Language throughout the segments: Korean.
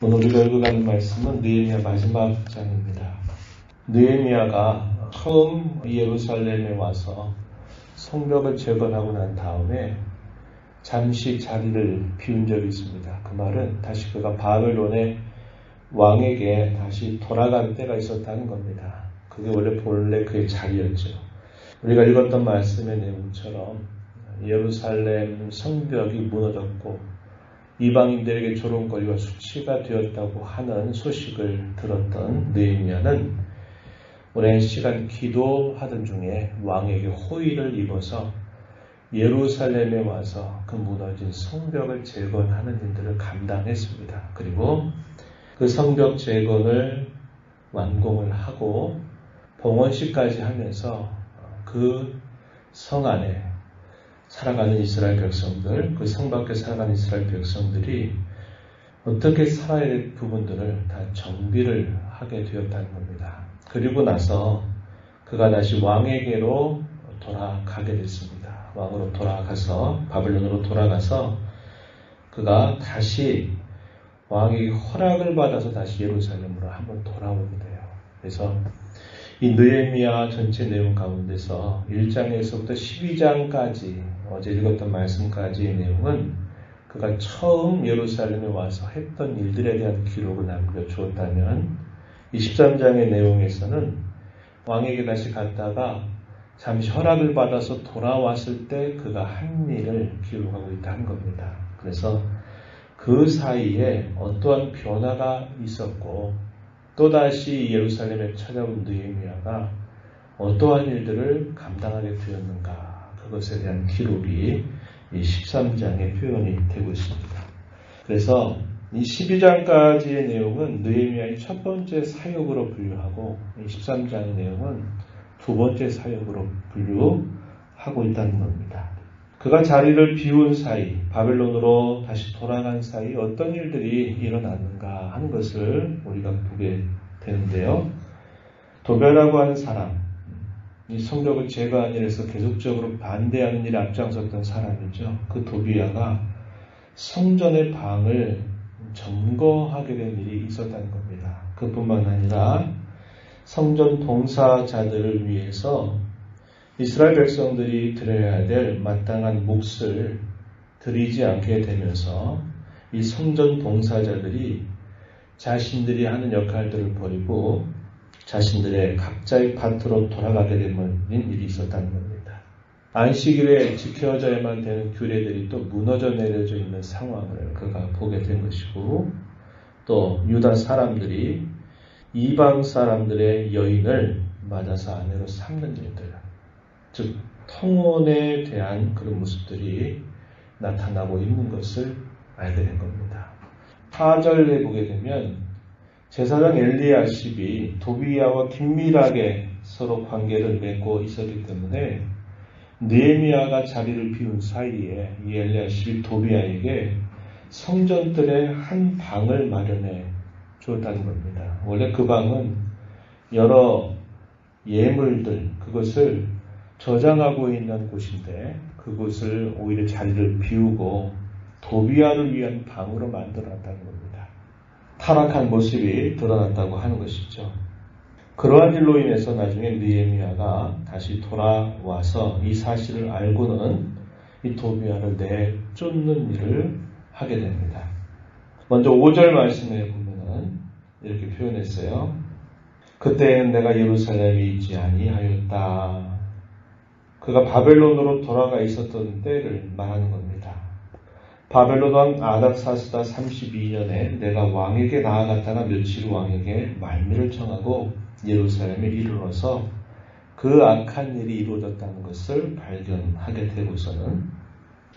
오늘 우리가 읽어가는 말씀은 느헤미야 마지막 장입니다. 느헤미야가 처음 예루살렘에 와서 성벽을 재건하고 난 다음에 잠시 자리를 비운 적이 있습니다. 그 말은 다시 그가 바벨론의 왕에게 다시 돌아갈 때가 있었다는 겁니다. 그게 본래 그의 자리였죠. 우리가 읽었던 말씀의 내용처럼 예루살렘 성벽이 무너졌고 이방인들에게 조롱거리와 수치가 되었다고 하는 소식을 들었던 느헤미야는 오랜 시간 기도하던 중에 왕에게 호의를 입어서 예루살렘에 와서 그 무너진 성벽을 재건하는 일들을 감당했습니다. 그리고 그 성벽 재건을 완공을 하고 봉헌식까지 하면서 그 성 안에 살아가는 이스라엘 백성들, 그 성 밖에 살아가는 이스라엘 백성들이 어떻게 살아야 될 부분들을 다 정비를 하게 되었다는 겁니다. 그리고 나서 그가 다시 왕에게로 돌아가게 됐습니다. 왕으로 돌아가서 바벨론으로 돌아가서 그가 다시 왕에게 허락을 받아서 다시 예루살렘으로 한번 돌아오게 돼요. 그래서 이 느헤미야 전체 내용 가운데서 1장에서부터 12장까지 어제 읽었던 말씀까지의 내용은 그가 처음 예루살렘에 와서 했던 일들에 대한 기록을 남겨주었다면 이 13장의 내용에서는 왕에게 다시 갔다가 잠시 허락을 받아서 돌아왔을 때 그가 한 일을 기록하고 있다는 겁니다. 그래서 그 사이에 어떠한 변화가 있었고 또다시 예루살렘에 찾아온 느헤미야가 어떠한 일들을 감당하게 되었는가, 그것에 대한 기록이 이 13장에 표현이 되고 있습니다. 그래서 이 12장까지의 내용은 느헤미야의 첫 번째 사역으로 분류하고 이 13장의 내용은 두 번째 사역으로 분류하고 있다는 겁니다. 그가 자리를 비운 사이, 바벨론으로 다시 돌아간 사이 어떤 일들이 일어났는가 하는 것을 우리가 보게 되는데요. 도비아라고 하는 사람, 이 성벽을 제거한 일에서 계속적으로 반대하는 일에 앞장섰던 사람이죠. 그 도비아가 성전의 방을 점거하게 된 일이 있었다는 겁니다. 그뿐만 아니라 성전 봉사자들을 위해서 이스라엘 백성들이 드려야 될 마땅한 몫을 드리지 않게 되면서 이 성전 봉사자들이 자신들이 하는 역할들을 버리고 자신들의 각자의 밭으로 돌아가게 되는 일이 있었다는 겁니다. 안식일에 지켜져야만 되는 규례들이 또 무너져 내려져 있는 상황을 그가 보게 된 것이고, 또 유다 사람들이 이방 사람들의 여인을 맞아서 아내로 삼는 일들, 즉 통혼에 대한 그런 모습들이 나타나고 있는 것을 알게 된 겁니다. 4절에 보게 되면 제사장 엘리야십이 도비야와 긴밀하게 서로 관계를 맺고 있었기 때문에 느헤미야가 자리를 비운 사이에 이 엘리야십이 도비야에게 성전들의 한 방을 마련해 주었다는 겁니다. 원래 그 방은 여러 예물들, 그것을 저장하고 있는 곳인데 그곳을 오히려 자리를 비우고 도비야를 위한 방으로 만들어놨다는 겁니다. 타락한 모습이 드러났다고 하는 것이죠. 그러한 일로 인해서 나중에 느헤미야가 다시 돌아와서 이 사실을 알고는 이 도비야를 내쫓는 일을 하게 됩니다. 먼저 5절 말씀에 보면은 이렇게 표현했어요. 그때에는 내가 예루살렘에 있지 아니하였다. 그가 바벨론으로 돌아가 있었던 때를 말하는 겁니다. 바벨론 왕 아닥사스다 32년에 내가 왕에게 나아갔다가 며칠 후 왕에게 말미를 청하고 예루살렘에 이르러서 그 악한 일이 이루어졌다는 것을 발견하게 되고서는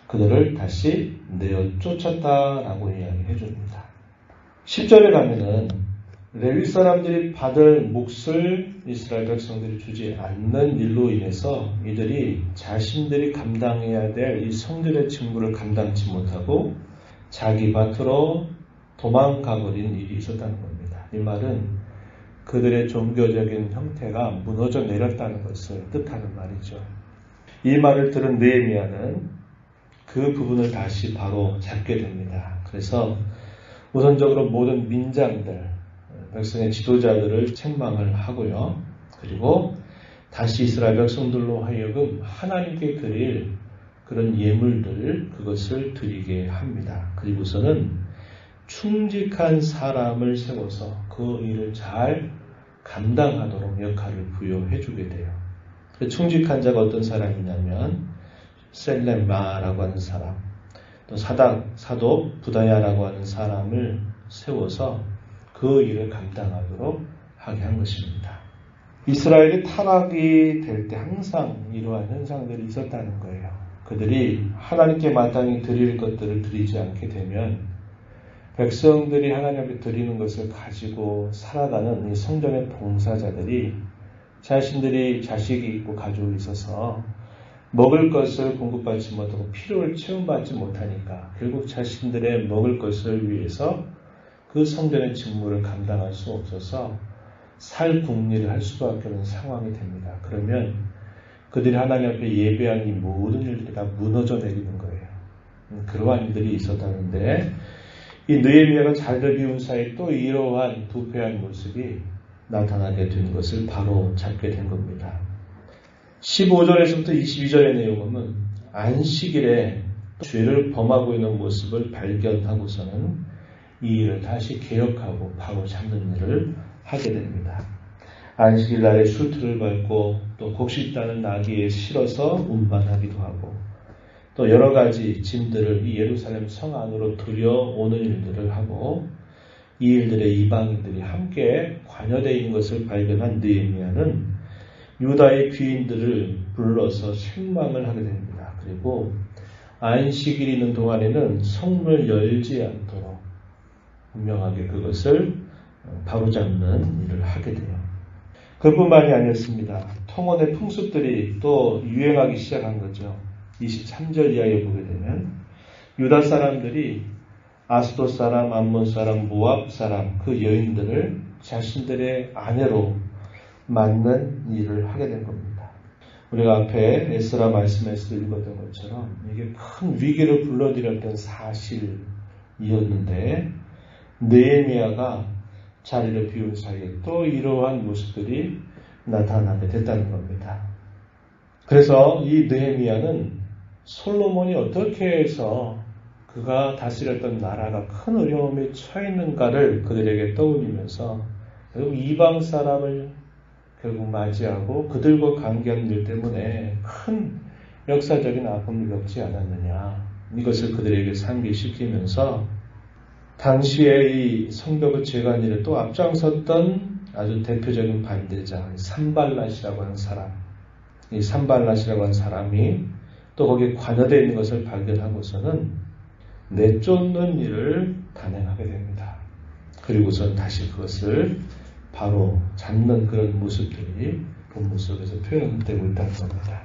그들을 다시 내어 쫓았다라고 이야기해 줍니다. 10절에 가면은 레위 사람들이 받을 몫을 이스라엘 백성들이 주지 않는 일로 인해서 이들이 자신들이 감당해야 될 이 성전의 직무를 감당치 못하고 자기 밭으로 도망가버린 일이 있었다는 겁니다. 이 말은 그들의 종교적인 형태가 무너져 내렸다는 것을 뜻하는 말이죠. 이 말을 들은 느헤미야는 그 부분을 다시 바로 잡게 됩니다. 그래서 우선적으로 모든 민장들, 백성의 지도자들을 책망을 하고요. 그리고 다시 이스라엘 백성들로 하여금 하나님께 드릴 그런 예물들, 그것을 드리게 합니다. 그리고서는 충직한 사람을 세워서 그 일을 잘 감당하도록 역할을 부여해 주게 돼요. 그 충직한 자가 어떤 사람이냐면 셀렘마라고 하는 사람, 또 사도 부다야라고 하는 사람을 세워서 그 일을 감당하도록 하게 한 것입니다. 이스라엘이 타락이 될 때 항상 이러한 현상들이 있었다는 거예요. 그들이 하나님께 마땅히 드릴 것들을 드리지 않게 되면 백성들이 하나님 앞에 드리는 것을 가지고 살아가는 이 성전의 봉사자들이 자신들이 자식이 있고 가족이 있어서 먹을 것을 공급받지 못하고 필요를 채움받지 못하니까 결국 자신들의 먹을 것을 위해서 그 성전의 직무를 감당할 수 없어서 살 궁리를 할 수밖에 없는 상황이 됩니다. 그러면 그들이 하나님 앞에 예배한 이 모든 일들이 다 무너져 내리는 거예요. 그러한 일들이 있었다는데 이 느헤미야가 자리를 비운 사이에 또 이러한 부패한 모습이 나타나게 된 것을 바로 잡게 된 겁니다. 15절에서부터 22절의 내용은 안식일에 죄를 범하고 있는 모습을 발견하고서는 이 일을 다시 개혁하고 바로 잡는 일을 하게 됩니다. 안식일 날에 술틀을 밟고 또 곡식 따는 나귀에 실어서 운반하기도 하고 또 여러 가지 짐들을 이 예루살렘 성 안으로 들여오는 일들을 하고 이 일들에 이방인들이 함께 관여되어 있는 것을 발견한 느헤미야는 유다의 귀인들을 불러서 책망을 하게 됩니다. 그리고 안식일 있는 동안에는 성문을 열지 않도록 분명하게 그것을 바로잡는 일을 하게 돼요. 그뿐만이 아니었습니다. 통혼의 풍습들이 또 유행하기 시작한 거죠. 23절 이하에 보게 되면 유다 사람들이 아스돗 사람, 암몬 사람, 모압 사람 그 여인들을 자신들의 아내로 맞는 일을 하게 된 겁니다. 우리가 앞에 에스라 말씀에서 읽었던 것처럼 이게 큰 위기를 불러들였던 사실이었는데 느헤미야가 자리를 비운 사이에 또 이러한 모습들이 나타나게 됐다는 겁니다. 그래서 이 느헤미야는 솔로몬이 어떻게 해서 그가 다스렸던 나라가 큰 어려움에 처해 있는가를 그들에게 떠올리면서 결국 이방 사람을 결국 맞이하고 그들과 관계하는 일 때문에 큰 역사적인 아픔을 겪지 않았느냐, 이것을 그들에게 상기시키면서 당시에 이 성벽의 재건일에 또 앞장섰던 아주 대표적인 반대자 산발랏이라고 하는 사람, 이 산발랏이라고 하는 사람이 또 거기에 관여되어 있는 것을 발견하고서는 내쫓는 일을 단행하게 됩니다. 그리고선 다시 그것을 바로 잡는 그런 모습들이 본문 속에서 표현되고 있다는 겁니다.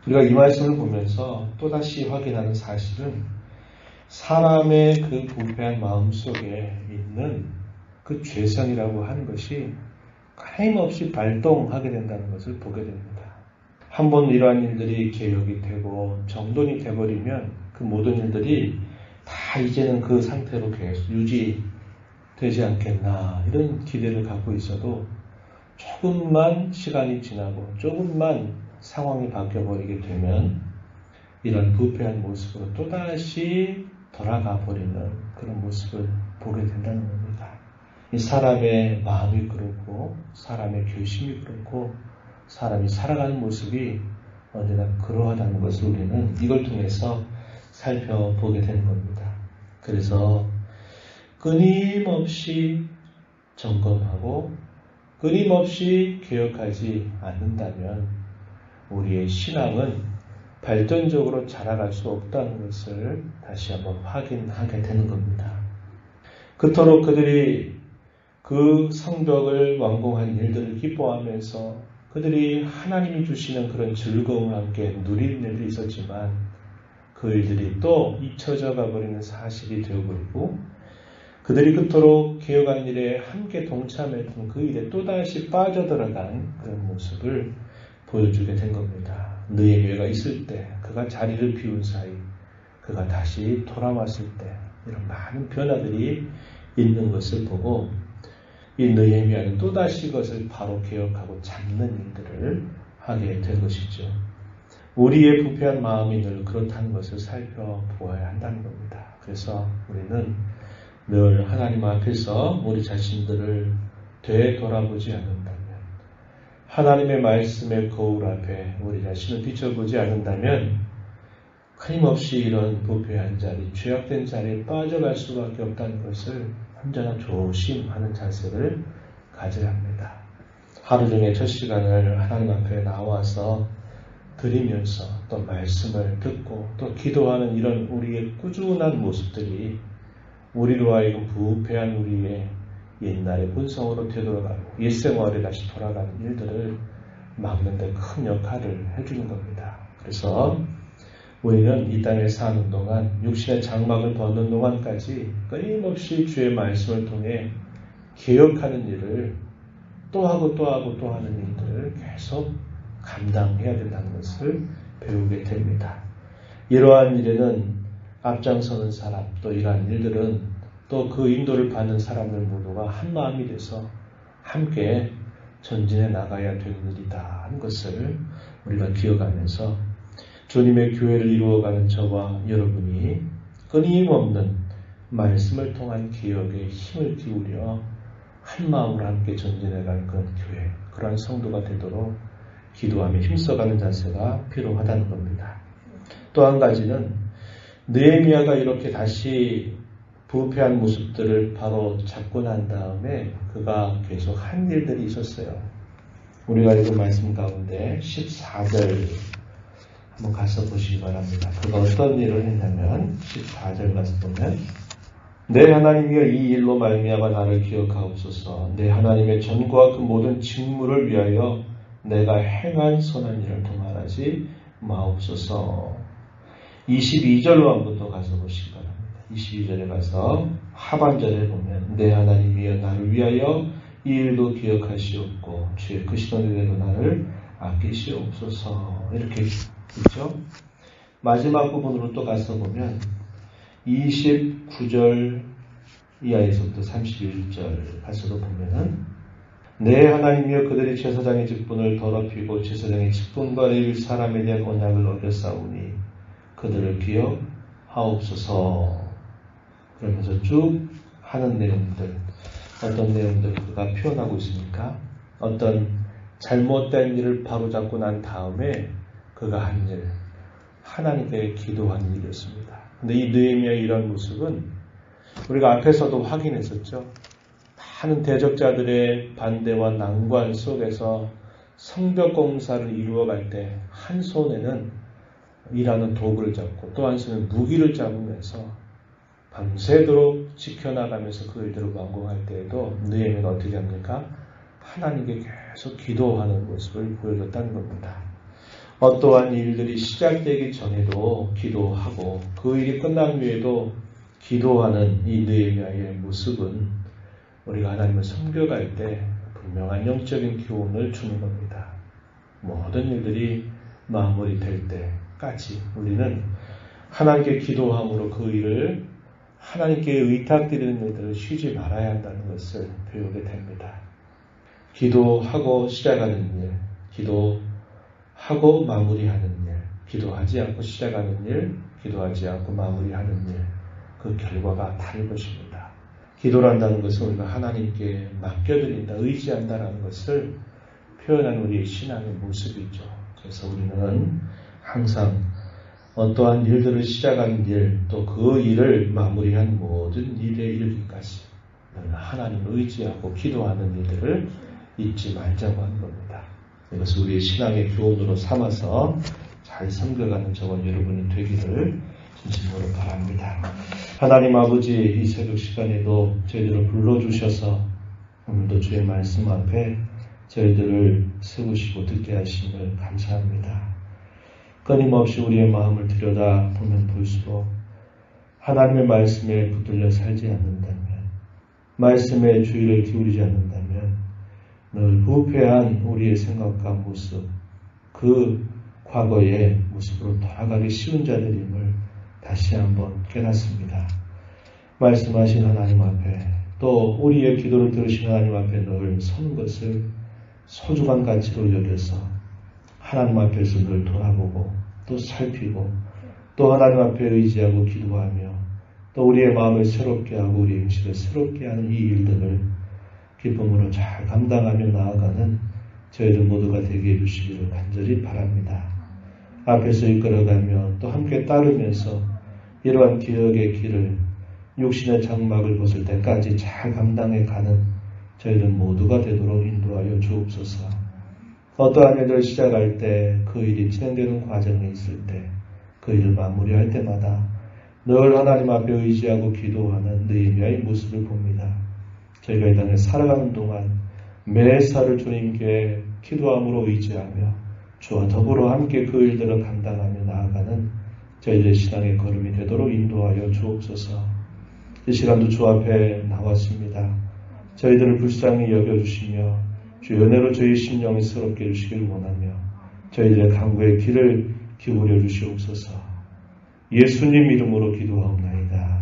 우리가 이 말씀을 보면서 또다시 확인하는 사실은 사람의 그 부패한 마음 속에 있는 그 죄성이라고 하는 것이 끊임없이 발동하게 된다는 것을 보게 됩니다. 한번 이러한 일들이 개혁이 되고 정돈이 되어버리면 그 모든 일들이 다 이제는 그 상태로 계속 유지되지 않겠나, 이런 기대를 갖고 있어도 조금만 시간이 지나고 조금만 상황이 바뀌어버리게 되면 이런 부패한 모습으로 또다시 돌아가 버리는 그런 모습을 보게 된다는 겁니다. 이 사람의 마음이 그렇고 사람의 결심이 그렇고 사람이 살아가는 모습이 언제나 그러하다는 것을 우리는 이걸 통해서 살펴보게 되는 겁니다. 그래서 끊임없이 점검하고 끊임없이 개혁하지 않는다면 우리의 신앙은 발전적으로 자라갈 수 없다는 것을 다시 한번 확인하게 되는 겁니다. 그토록 그들이 그 성벽을 완공한 일들을 기뻐하면서 그들이 하나님이 주시는 그런 즐거움을 함께 누리는 일들이 있었지만 그 일들이 또 잊혀져 가버리는 사실이 되어버리고 그들이 그토록 개혁한 일에 함께 동참했던 그 일에 또다시 빠져들어간 그런 모습을 보여주게 된 겁니다. 느헤미야가 있을 때, 그가 자리를 비운 사이, 그가 다시 돌아왔을 때 이런 많은 변화들이 있는 것을 보고 이 느헤미야는 또다시 이것을 바로 개혁하고 잡는 일들을 하게 된 것이죠. 우리의 부패한 마음이 늘 그렇다는 것을 살펴보아야 한다는 겁니다. 그래서 우리는 늘 하나님 앞에서 우리 자신들을 되돌아보지 않는다면, 하나님의 말씀의 거울 앞에 우리 자신을 비춰보지 않는다면 끊임없이 이런 부패한 자리, 죄악된 자리에 빠져갈 수밖에 없다는 것을 언제나 조심하는 자세를 가져야 합니다. 하루 중에 첫 시간을 하나님 앞에 나와서 드리면서 또 말씀을 듣고 또 기도하는 이런 우리의 꾸준한 모습들이 우리로 하여금 부패한 우리의 옛날의 본성으로 되돌아가고 옛생활에 다시 돌아가는 일들을 막는 데 큰 역할을 해주는 겁니다. 그래서 우리는 이 땅에 사는 동안 육신의 장막을 벗는 동안까지 끊임없이 주의 말씀을 통해 개혁하는 일을 또 하고 또 하고 또 하는 일들을 계속 감당해야 된다는 것을 배우게 됩니다. 이러한 일에는 앞장서는 사람, 또 이러한 일들은 또 그 인도를 받는 사람들 모두가 한 마음이 돼서 함께 전진해 나가야 되는 일이다 하는 것을 우리가 기억하면서 주님의 교회를 이루어가는 저와 여러분이 끊임없는 말씀을 통한 기억에 힘을 기울여 한 마음으로 함께 전진해가는 그런 교회, 그러한 성도가 되도록 기도하며 힘써가는 자세가 필요하다는 겁니다. 또 한 가지는 느헤미야가 이렇게 다시 부패한 모습들을 바로 잡고 난 다음에 그가 계속 한 일들이 있었어요. 우리가 읽은 말씀 가운데 14절 한번 가서 보시기 바랍니다. 그가 어떤 일을 했냐면 14절 가서 보면 내 하나님이여 이 일로 말미암아 나를 기억하옵소서. 내 하나님의 전과 그 모든 직무를 위하여 내가 행한 선한 일을 도말하지 마옵소서. 22절로 한번 더 가서 보시기 바랍니다. 22절에 가서 하반절에 보면 내 하나님이여 나를 위하여 이 일도 기억하시옵고 주의 크신 은혜로 나를 아끼시옵소서. 이렇게 있죠. 마지막 부분으로 또 가서 보면 29절 이하에서부터 31절 가서도 보면은 내 하나님이여 그들이 제사장의 직분을 더럽히고 제사장의 직분과 레위 사람에 대한 언약을 어겼사오니 그들을 기억하옵소서. 그러면서 쭉 하는 내용들, 어떤 내용들 그가 표현하고 있으니까 어떤 잘못된 일을 바로잡고 난 다음에 그가 한 일, 하나님께 기도한 일이었습니다. 근데 이 느헤미야의 이런 모습은 우리가 앞에서도 확인했었죠. 많은 대적자들의 반대와 난관 속에서 성벽 공사를 이루어갈 때 한 손에는 일하는 도구를 잡고 또 한 손에는 무기를 잡으면서 밤새도록 지켜나가면서 그 일들을 완공할 때에도 느헤미야가 어떻게 합니까? 하나님께 계속 기도하는 모습을 보여줬다는 겁니다. 어떠한 일들이 시작되기 전에도 기도하고 그 일이 끝난 후에도 기도하는 이 느헤미야의 모습은 우리가 하나님을 섬겨갈 때 분명한 영적인 교훈을 주는 겁니다. 모든 일들이 마무리될 때까지 우리는 하나님께 기도함으로 그 일을 하나님께 의탁드리는 일들을 쉬지 말아야 한다는 것을 배우게 됩니다. 기도하고 시작하는 일, 기도하고 마무리하는 일, 기도하지 않고 시작하는 일, 기도하지 않고 마무리하는 일, 그 결과가 다를 것입니다. 기도를 한다는 것은 우리가 하나님께 맡겨드린다, 의지한다는 것을 표현한 우리의 신앙의 모습이죠. 그래서 우리는 항상 어떠한 일들을 시작한 일, 또 그 일을 마무리한 모든 일에 이르기까지 하나님을 의지하고 기도하는 일들을 잊지 말자고 하는 겁니다. 이것을 우리의 신앙의 교훈으로 삼아서 잘 섬겨가는 저와 여러분이 되기를 진심으로 바랍니다. 하나님 아버지, 이 새벽 시간에도 저희들을 불러주셔서 오늘도 주의 말씀 앞에 저희들을 세우시고 듣게 하심을 감사합니다. 끊임없이 우리의 마음을 들여다보면 볼수록 하나님의 말씀에 붙들려 살지 않는다면, 말씀에 주의를 기울이지 않는다면 늘 부패한 우리의 생각과 모습, 그 과거의 모습으로 돌아가기 쉬운 자들임을 다시 한번 깨닫습니다. 말씀하신 하나님 앞에 또 우리의 기도를 들으신 하나님 앞에 늘 서는 것을 소중한 가치로 여겨서 하나님 앞에서 늘 돌아보고 또 살피고 또 하나님 앞에 의지하고 기도하며 또 우리의 마음을 새롭게 하고 우리의 음식을 새롭게 하는 이 일들을 기쁨으로 잘 감당하며 나아가는 저희들 모두가 되게 해주시기를 간절히 바랍니다. 앞에서 이끌어가며 또 함께 따르면서 이러한 기억의 길을 육신의 장막을 벗을 때까지 잘 감당해 가는 저희들 모두가 되도록 인도하여 주옵소서. 어떠한 일을 시작할 때 그 일이 진행되는 과정에 있을 때 그 일을 마무리할 때마다 늘 하나님 앞에 의지하고 기도하는 느헤미야의 모습을 봅니다. 저희가 이 땅에 살아가는 동안 매사를 주님께 기도함으로 의지하며 주와 더불어 함께 그 일들을 감당하며 나아가는 저희들의 신앙의 걸음이 되도록 인도하여 주옵소서. 이 시간도 주 앞에 나왔습니다. 저희들을 불쌍히 여겨주시며 주 은혜로 저희 심령이 새롭게 해주시길 원하며 저희들의 강구의 길을 기울여 주시옵소서. 예수님 이름으로 기도하옵나이다.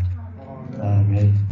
아멘.